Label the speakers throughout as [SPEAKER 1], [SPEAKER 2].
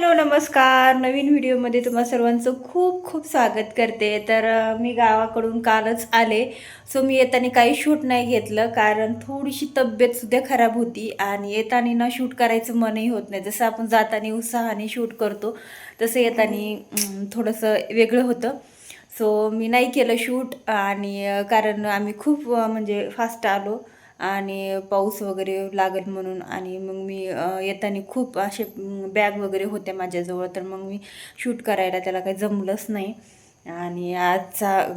[SPEAKER 1] Hello नमस्कार. नवीन व्हिडिओमध्ये तुम्हा सर्वांचं खूप खूप स्वागत करते. तर मी गावाकडून कालच आले. सो मी येताना काही शूट नाही घेतलं कारण थोडीशी तब्येतसुद्धा खराब होती आणि येताना ना शूट करायचं मनही होत नाही. जसं आपण जाताना उत्साहाने शूट करतो तसं येताना थोडंसं वेगळं होतं. सो मी नाही केलं शूट आणि कारण आम्ही खूप म्हणजे फास्ट आलो आणि पाऊस वगैरे लागेल म्हणून. आणि मग मी येताना खूप असे बॅग वगैरे होत्या माझ्याजवळ, तर मग मी शूट करायला त्याला काही जमलंच नाही. आणि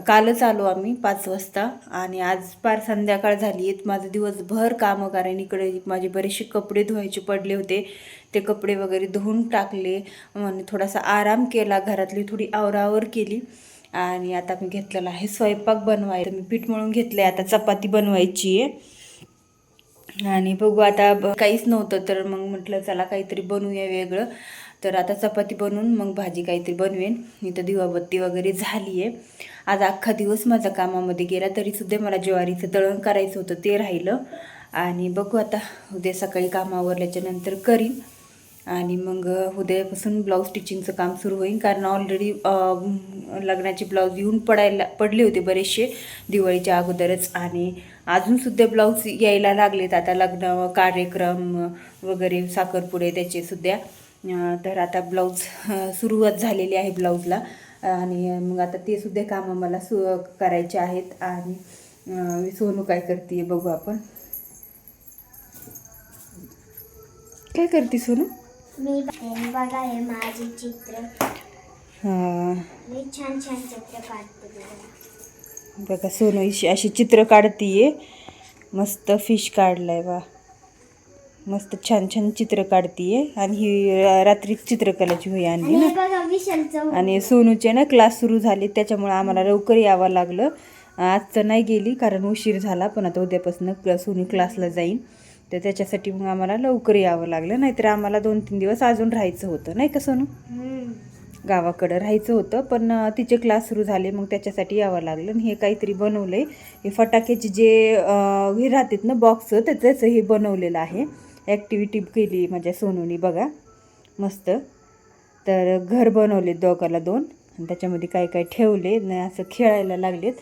[SPEAKER 1] कालच आलो आम्ही 5 वाजता आणि आज फार संध्याकाळ झाली आहेत. माझं दिवसभर कामं, कारण इकडे माझे बरेचसे कपडे धुवायचे पडले होते, ते कपडे वगैरे धुवून टाकले आणि थोडासा आराम केला, घरातली थोडी आवरावर केली. आणि आता मी घेतलेला आहे स्वयंपाक बनवायचं. मी पीठ मळून घेतलं आहे, आता चपाती बनवायची आहे. आणि बघू आता काहीच नव्हतं तर मग म्हटलं चला काहीतरी बनवूया वेगळं. तर आता चपाती बनवून मग भाजी काहीतरी बनवेन. इथं दिवाबत्ती वगैरे झाली आहे. आज अख्खा दिवस माझा कामामध्ये गेला, तरीसुद्धा मला ज्वारीचं दळण करायचं होतं, ते राहिलं. आणि बघू आता उद्या सकाळी काम आवरल्याच्या नंतर करीन. आणि मग उद्यापासून ब्लाऊज स्टिचिंगचं काम सुरू होईल, कारण ऑलरेडी लग्नाचे ब्लाऊज येऊन पडले होते बरेचसे दिवाळीच्या अगोदरच. आणि अजूनसुद्धा ब्लाऊज यायला लागलेत, आता लग्न कार्यक्रम वगैरे साखरपुडे त्याचेसुद्धा. तर आता ब्लाऊज सुरुवात झालेली आहे ब्लाऊजला. आणि मग आता ते सुद्धा कामं मला करायचे आहेत. आणि सोनू काय करते बघू आपण. काय करते सोनू?
[SPEAKER 2] मी बघा हे माझे चित्र. मी छान छान चित्र काढते.
[SPEAKER 1] बघा सोनू अशी चित्र काढतीये. मस्त फिश काढलाय बा, मस्त छान छान चित्र काढतीये. आणि ही रात्री चित्रकलाची वही आणली ना. आणि सोनूचे ना क्लास सुरू झाले, त्याच्यामुळे आम्हाला लवकर यावं लागलं. आजचं नाही गेली कारण उशीर झाला, पण आता उद्यापासून सोनू क्लासला जाईन, तर त्याच्यासाठी मग आम्हाला लवकर यावं लागलं. नाहीतर आम्हाला 2-3 दिवस अजून राहायचं होतं, नाही का सोनू? गावाकडं राहायचं होतं, पण तिचे क्लास सुरू झाले, मग त्याच्यासाठी यावं लागलं. आणि हे काहीतरी बनवलं आहे, हे फटाक्याचे जे हे राहतात ना बॉक्स, त्याचं हे बनवलेलं आहे. ॲक्टिव्हिटी केली माझ्या सोनूनी बघा, मस्त. तर घर बनवले दोघाला 2, आणि त्याच्यामध्ये काय काय ठेवले नाही, असं खेळायला लागलेत.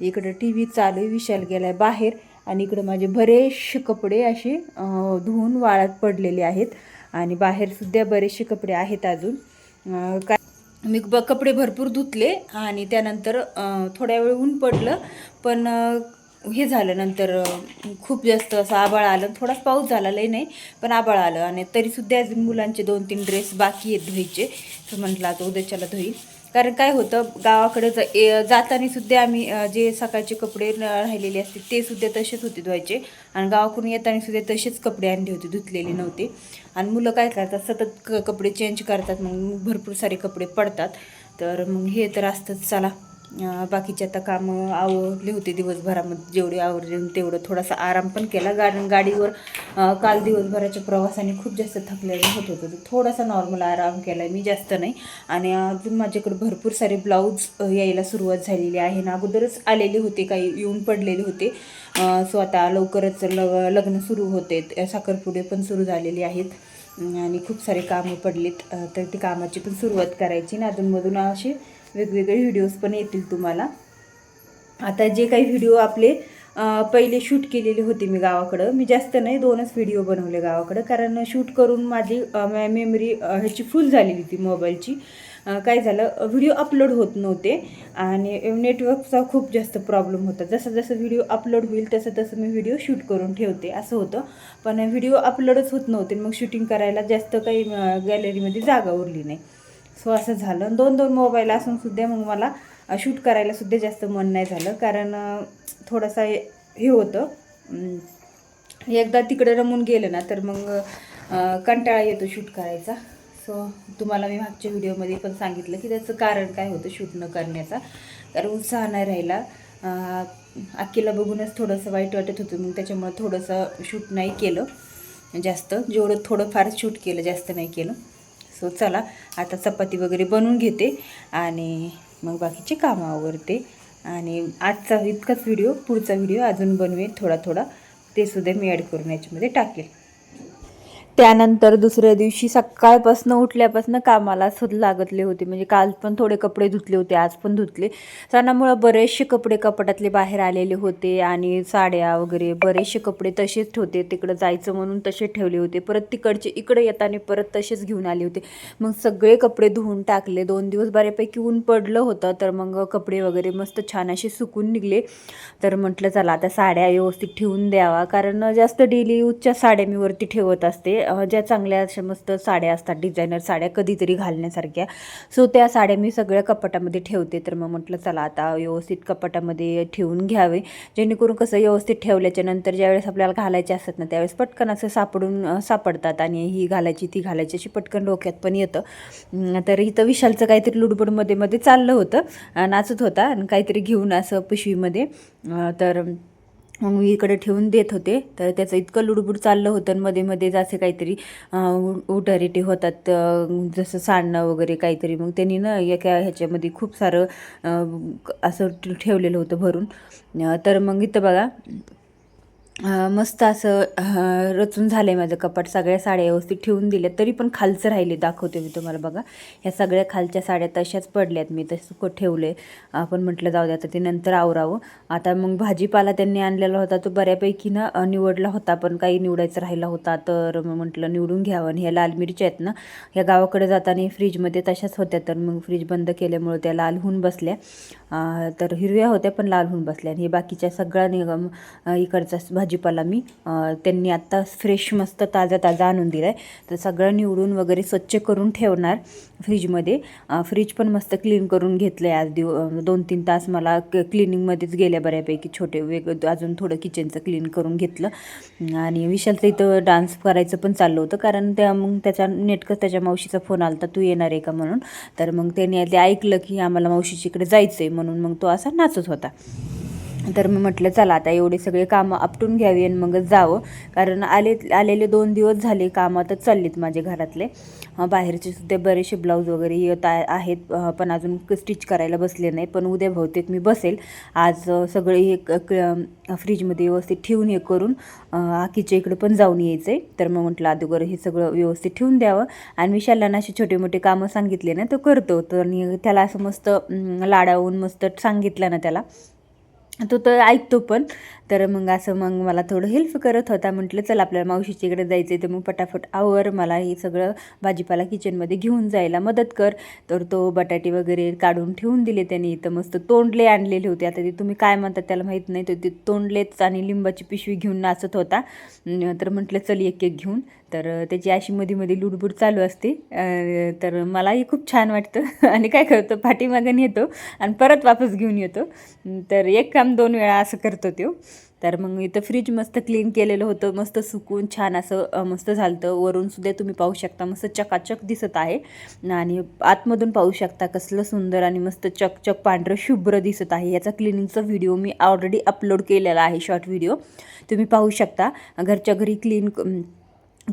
[SPEAKER 1] इकडं टी व्ही चालू आहे, विशाल गेलाय बाहेर. आणि इकडं माझे बरेचसे कपडे असे धुवून वाळत पडलेले आहेत. आणि बाहेरसुद्धा बरेचसे कपडे आहेत अजून. काय मी कपडे भरपूर धुतले आणि त्यानंतर थोड्या वेळ ऊन पडलं, पण हे झालं नंतर खूप जास्त असं आभाळ आलं. थोडाच पाऊस झाला, लई नाही, पण आभाळ आलं. आणि तरीसुद्धा अजून मुलांचे 2-3 ड्रेस बाकी आहेत धुवायचे. तर म्हटलं आता उद्याच्याला धुईल. कारण काय होतं, गावाकडे जाताना सुद्धा आम्ही जे सकाळचे कपडे राहिलेले असते ते सुद्धा तसेच होते धुवायचे. आणि गावाकडून येताना सुद्धा तसेच कपडे आणले होते, धुतलेले नव्हते. आणि मुलं काय करतात, सतत कपडे चेंज करतात, मग भरपूर सारे कपडे पडतात. तर मग हे तर असतंच. चला बाकीचे आता कामं आवरले होते दिवसभरामध्ये, जेवढे आवरले तेवढं थोडासा आराम पण केला. गाडीवर काल दिवसभराच्या प्रवासाने खूप जास्त थकलेलं होत होतं, तर थोडासा नॉर्मल आराम केला मी, जास्त नाही. आणि अजून माझ्याकडे भरपूर सारे ब्लाऊज यायला सुरुवात झालेली आहे ना, अगोदरच आलेले होते, काही येऊन पडलेले होते. सो आता लवकरच लग्न सुरू होते, साखरपुडे पण सुरू झालेले आहेत. आणि खूप सारे कामं पडलेत, तर ती कामाची पण सुरुवात करायची ना. अधूनमधून असे वेगवेगळे व्हिडिओज पण येतील तुम्हाला. आता जे काही व्हिडिओ आपले पहिले शूट केलेले होते मी गावाकडं, मी जास्त नाही 2च व्हिडिओ बनवले गावाकडं, कारण शूट करून माझी मेमरी ह्याची फुल झालेली होती मोबाईलची. काय झालं, व्हिडिओ अपलोड होत नव्हते आणि नेटवर्कचा खूप जास्त प्रॉब्लेम होता. जसं जसं व्हिडिओ अपलोड होईल तसं तसं मी व्हिडिओ शूट करून ठेवते, असं होतं. पण व्हिडिओ अपलोडच होत नव्हते, मग शूटिंग करायला जास्त काही गॅलरीमध्ये जागा उरली नाही. सो असं झालं. 2-2 मोबाईल असूनसुद्धा मग मला शूट करायलासुद्धा जास्त मन नाही झालं, कारण थोडंसं हे होतं, एकदा तिकडे रमून गेलं ना तर मग कंटाळा येतो शूट करायचा. सो तुम्हाला मी मागच्या व्हिडिओमध्ये पण सांगितलं की त्याचं कारण काय होतं शूट न करण्याचा, कारण उत्साह नाही राहिला. अक्कीला बघूनच थोडंसं वाईट वाटत होतं, मग त्याच्यामुळे थोडंसं शूट नाही केलं जास्त, जेवढं थोडंफार शूट केलं, जास्त नाही केलं. सो चला आता चपाती वगैरे बनवून घेते आणि मग बाकीचे कामं आवरते. आणि आजचा इतकाच व्हिडिओ, पुढचा व्हिडिओ अजून बनवेल थोडा थोडा, ते सुद्धा मी ॲड करून याच्यामध्ये टाकेल. त्यानंतर दुसऱ्या दिवशी सकाळपासून उठल्यापासून कामाला सुद्धा लागतले होते. म्हणजे काल पण थोडे कपडे धुतले होते, आज पण धुतले. सणामुळं बरेचसे कपडे कपाटातले बाहेर आलेले होते आणि साड्या वगैरे बरेचसे कपडे तसेच होते. तिकडं जायचं म्हणून तसे ठेवले होते. परत तिकडचे इकडे येताना परत तसेच घेऊन आले होते. मग सगळे कपडे धुवून टाकले. 2 दिवस बऱ्यापैकी ऊन पडलं होतं, तर मग कपडे वगैरे मस्त छान असे सुकून निघले. तर म्हटलं चला आता साड्या व्यवस्थित ठेवून द्यावा, कारण जास्त डेली यूजच्या साड्या मी वरती ठेवत असते. ज्या चांगल्या अशा मस्त साड्या असतात, डिझायनर साड्या कधीतरी घालण्यासारख्या, सो त्या साड्या मी सगळ्या कपाटामध्ये ठेवते. तर मग म्हटलं चला आता व्यवस्थित कपाटामध्ये ठेवून घ्यावे, जेणेकरून कसं व्यवस्थित ठेवल्याच्या नंतर ज्यावेळेस आपल्याला घालायचे असतात ना, त्यावेळेस पटकन असं सापडतात आणि ही घालायची ती घालायची अशी पटकन डोक्यात पण येतं. तर इथं विशालचं काहीतरी लुडबुड मध्ये चाललं होतं, नाचत होता आणि काहीतरी घेऊन असं पिशवीमध्ये. तर मग मी इकडे ठेवून देत होते. तर त्याचं इतकं लुडबुड चाललं होतं आणि मध्ये मध्ये असे काहीतरी उठारेटी होतात, जसं सांडणं वगैरे काहीतरी. मग त्यांनी ना एका ह्याच्यामध्ये खूप सारं असं ठेवलेलं होतं भरून. तर मग इथं बघा मस्त असं रचून झालं आहे माझं कपाट. सगळ्या साड्या व्यवस्थित ठेवून दिल्या, तरी पण खालचं राहिले. दाखवते मी तुम्हाला बघा. ह्या सगळ्या खालच्या साड्या तशाच पडल्यात, मी तसं ठेवले. आपण म्हटलं जाऊ दे आता ते नंतर आवरावं. आता मग भाजीपाला त्यांनी आणलेला होता तो बऱ्यापैकी ना निवडला होता, पण काही निवडायचं राहिला होता. तर मग म्हटलं निवडून घ्यावं. आणि ह्या लाल मिरच्या आहेत ना, ह्या गावाकडे जाताना फ्रीजमध्ये तशाच होत्या, तर मग फ्रीज बंद केल्यामुळे त्या लाल होऊन बसल्या. तर हिरव्या होत्या पण लाल होऊन बसल्या. आणि हे बाकीच्या सगळा इकडचा भाजीपाला मी त्यांनी आत्ता फ्रेश मस्त ताजा आणून दिला आहे. तर सगळं निवडून वगैरे स्वच्छ करून ठेवणार फ्रीजमध्ये. फ्रीज पण मस्त क्लीन करून घेतलं आहे आज. 2-3 तास मला क्लिनिंगमध्येच गेल्या बऱ्यापैकी. अजून थोडं किचनचं क्लीन करून घेतलं. आणि विशालचं इथं डान्स करायचं पण चाललं होतं, कारण मग नेटकं त्याच्या मावशीचा फोन आला होता, तू येणार आहे का म्हणून. तर मग त्याने ते ऐकलं की आम्हाला मावशीच्या इकडे जायचं आहे, म्हणून मग तो असा नाचत होता. तर मी म्हटलं चला आता एवढे सगळे कामं आपटून घ्यावी आणि मगच जावं, कारण आलेले 2 दिवस झाले कामातच चाललेत माझे घरातले. बाहेरचे सुद्धा बरेचसे ब्लाऊज वगैरे येत आहेत, पण अजून स्टिच करायला बसले नाही. पण उद्या बहुतेक मी बसेल. आज सगळे हे फ्रीजमध्ये व्यवस्थित ठेवून हे करून आकीच्या इकडे पण जाऊन यायचं आहे. तर मग म्हटलं अगोदर हे सगळं व्यवस्थित ठेवून द्यावं. आणि विशालला असे छोटे मोठे कामं सांगितले ना, तो करतो. तर आणि त्याला असं मस्त लाडावून मस्त सांगितलं ना त्याला, तो तर ऐकतो पण. तर मग मला थोडं हेल्प करत होता. म्हटलं चल आपल्याला मावशीच्या इकडे जायचं आहे, तर मग पटापट आवर, मला हे सगळं भाजीपाला किचनमध्ये घेऊन जायला मदत कर. तर तो बटाटे वगैरे काढून ठेवून दिले त्याने. इथं मस्त तोंडले आणलेले होते. आता ते तुम्ही काय म्हणतात त्याला माहीत नाही, तर ते तोंडलेच आणि लिंबाची पिशवी घेऊन नाचत होता. तर म्हटलं चल एक घेऊन. तर त्याची अशी मध्ये लुडबुड चालू असते. तर मलाही खूप छान वाटतं. आणि काय करतो, पाठीमागून येतो आणि परत वापस घेऊन येतो. तर एक काम 2 वेळा असं करतो तो. तर मग इथं फ्रीज मस्त क्लीन केलेलं होतं, मस्त सुकून छान असं मस्त झालं होतं. वरून सुद्धा तुम्ही पाहू शकता मस्त चकाचक दिसत आहे. आणि आतमधून पाहू शकता कसलं सुंदर आणि मस्त चकचक पांढरं शुभ्र दिसत आहे. याचा क्लिनिंगचा व्हिडिओ मी ऑलरेडी अपलोड केलेला आहे, शॉर्ट व्हिडिओ तुम्ही पाहू शकता. घरच्या घरी क्लीन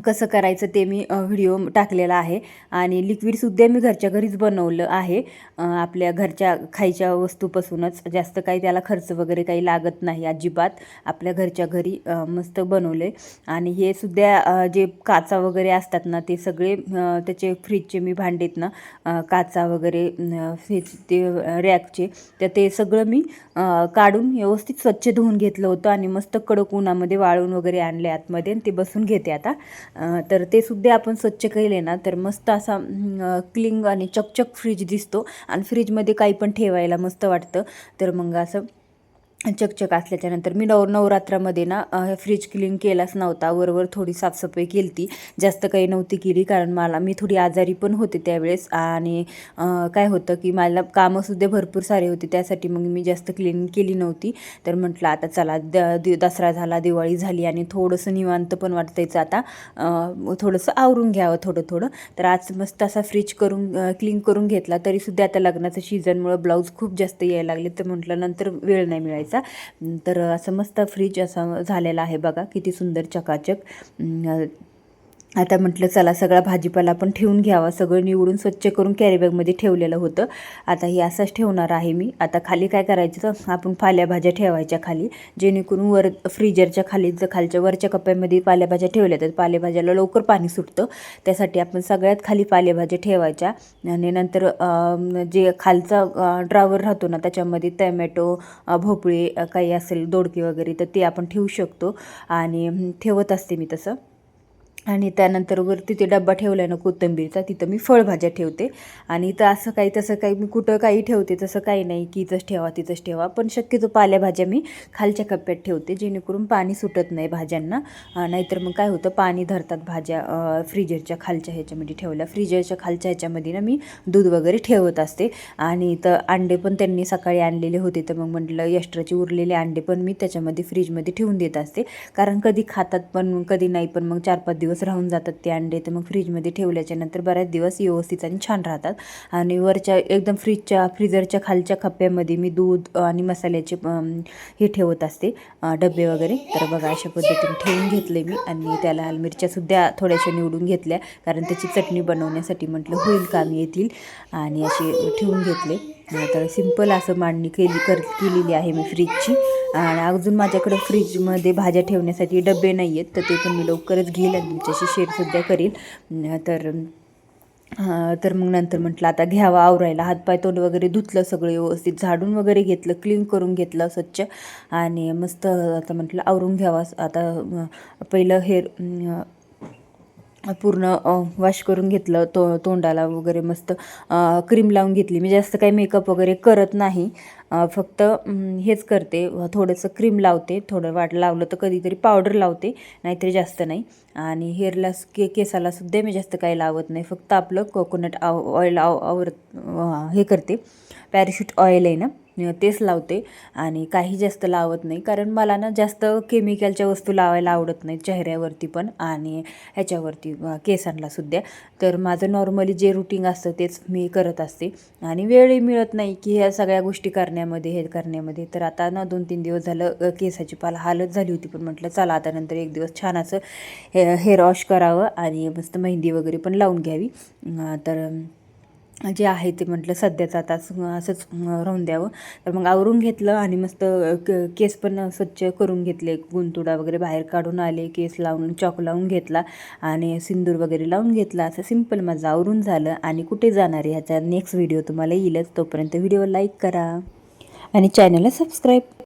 [SPEAKER 1] कसं करायचं ते मी व्हिडिओ टाकलेला आहे. आणि लिक्विडसुद्धा मी घरच्या घरीच बनवलं आहे, आपल्या घरच्या खायच्या वस्तूपासूनच. जास्त काही त्याला खर्च वगैरे काही लागत नाही अजिबात. आपल्या घरच्या घरी मस्त बनवलं आहे. आणि हे सुद्धा जे काचा वगैरे असतात ना, ते सगळे त्याचे फ्रीजचे मी भांडेत ना, काचा वगैरे ते रॅकचे, तर ते सगळं मी काढून व्यवस्थित स्वच्छ धुवून घेतलं होतं. आणि मस्त कडक उन्हामध्ये वाळून वगैरे आणले आतमध्ये, आणि ते बसून घेते आता. तर ते सुद्धा आपण स्वच्छ केले ना, तर मस्त असा क्लीन आणि चकचक फ्रीज दिसतो. आणि फ्रीजमध्ये काही पण ठेवायला मस्त वाटतं. तर मग असं चकचक असल्याच्यानंतर मी नवरात्रामध्ये ना फ्रीज क्लीन केलाच नव्हता. वरवर थोडी साफसफाई केली ती, जास्त काही नव्हती केली, कारण मी थोडी आजारी पण होते त्यावेळेस. आणि काय होतं की मला कामंसुद्धा भरपूर सारे होते, त्यासाठी मग मी जास्त क्लीन केली नव्हती. तर म्हटलं आता चला, दसरा झाला, दिवाळी झाली आणि थोडंसं निवांत पण वाटतायचं आता, थोडंसं आवरून घ्यावं थोडं. तर आज मस्त असा फ्रीज क्लीन करून घेतला. तरीसुद्धा आता लग्नाचं सीझनमुळं ब्लाऊज खूप जास्त यायला लागले, तर म्हटलं नंतर वेळ नाही मिळायचा. तर असं मस्त फ्रीज असं झालेला आहे बघा, किती सुंदर चकाचक. आता म्हटलं चला सगळा भाजीपाला आपण ठेवून घ्यावा. सगळं निवडून स्वच्छ करून कॅरीबॅगमध्ये ठेवलेलं होतं. आता हे असंच ठेवणार आहे मी. आता खाली काय करायचं तर आपण पालेभाज्या ठेवायच्या खाली, जेणेकरून वर फ्रीजरच्या खाली जर खालच्या वरच्या कप्प्यामध्ये पालेभाज्या ठेवल्या तर पालेभाज्याला लवकर पाणी सुटतं. त्यासाठी आपण सगळ्यात खाली पालेभाज्या ठेवायच्या. आणि नंतर जे खालचा ड्रावर राहतो ना त्याच्यामध्ये टमॅटो, भोपळे काही असेल दोडके वगैरे तर ते आपण ठेवू शकतो आणि ठेवत असते मी तसं. आणि त्यानंतर वरती ते डब्बा ठेवला आहे ना कोथिंबीरचा, तिथं मी फळभाज्या ठेवते. आणि इथं असं काही तसं काही मी कुठं काही ठेवते तसं काही नाही की इथंच ठेवा तिथंच ठेवा, पण शक्यतो पालेभाज्या मी खालच्या कप्प्यात ठेवते जेणेकरून पाणी सुटत नाही भाज्यांना. नाहीतर मग काय होतं पाणी धरतात भाज्या फ्रीजरच्या खालच्या ह्याच्यामध्ये ठेवल्या. फ्रीजरच्या खालच्या ह्याच्यामध्ये ना मी दूध वगैरे ठेवत असते. आणि इथं अंडे पण त्यांनी सकाळी आणलेले होते तर मग म्हटलं एक्स्ट्राचे उरलेले अंडे पण मी त्याच्यामध्ये फ्रीजमध्ये ठेवून देत असते. कारण कधी खातात पण कधी नाही, पण मग 4-5 दिवस राहून जातात ते अंडे, तर मग फ्रीजमध्ये ठेवल्याच्या नंतर बऱ्याच दिवस व्यवस्थित आणि छान राहतात. आणि वरच्या एकदम फ्रीजरच्या खालच्या कप्प्यामध्ये मी दूध आणि मसाल्याचे हे ठेवत असते डबे वगैरे. तर बघा अशा पद्धतीने ठेवून घेतले मी. आणि त्या लाल मिरच्यासुद्धा थोड्याशा निवडून घेतल्या कारण त्याची चटणी बनवण्यासाठी म्हटलं होईल कामी येतील, आणि असे ठेवून घेतले. तर सिंपल असं मांडणी केलेली आहे मी फ्रीजची. आणि अजून माझ्याकडं फ्रीजमध्ये भाज्या ठेवण्यासाठी डबे नाही आहेत, तर ते पण मी लवकरच घेईल आणि तुमच्याशी शेअरसुद्धा करील. तर मग नंतर म्हटलं आता घ्यावा आवरायला. हातपाय तोंड वगैरे धुतलं, सगळं व्यवस्थित झाडून वगैरे घेतलं, क्लीन करून घेतलं स्वच्छ. आणि मस्त आता म्हटलं आवरून घ्यावा. आता पहिलं पूर्ण वॉश करून घेतलं, तोंडाला वगैरे मस्त क्रीम लावून घेतली. मी जास्त काही मेकअप वगैरे करत नाही, फक्त हेच करते, थोडंसं क्रीम लावते, थोडं लावलं तर कधीतरी पावडर लावते, नाहीतरी जास्त नाही. आणि हेअरला केसाला सुद्धा मी जास्त काही लावत नाही, फक्त आपलं कोकोनट ऑइल हे करते, पॅराशूट ऑइल आहे ना तेच लावते. आणि काही जास्त लावत नाही कारण मला ना जास्त केमिकलच्या वस्तू लावायला आवडत नाही चेहऱ्यावरती पण आणि ह्याच्यावरती केसांना सुद्धा. तर माझं नॉर्मली जे रुटीन असतं तेच मी करत असते आणि वेळही मिळत नाही की ह्या सगळ्या गोष्टी करण्यामध्ये. तर आता ना 2-3 दिवस झालं केसाची हालत झाली होती, पण म्हटलं चला आता नंतर एक दिवस छान असं हेअर वॉश करावं आणि मस्त मेहंदी वगैरे पण लावून घ्यावी. तर जे आहे ते म्हटलं सध्याचं आता असंच राहून द्यावं. तर मग आवरून घेतलं आणि मस्त केस पण स्वच्छ करून घेतले, गुंतुडा वगैरे बाहेर काढून आले, केस लावून चॉक लावून घेतला आणि सिंदूर वगैरे लावून घेतला. असं सिंपल माझं आवरून झालं. आणि कुठे जाणार आहे ह्याचा नेक्स्ट व्हिडिओ तुम्हाला येईलच. तोपर्यंत व्हिडिओ लाईक करा आणि चॅनलला सबस्क्राईब.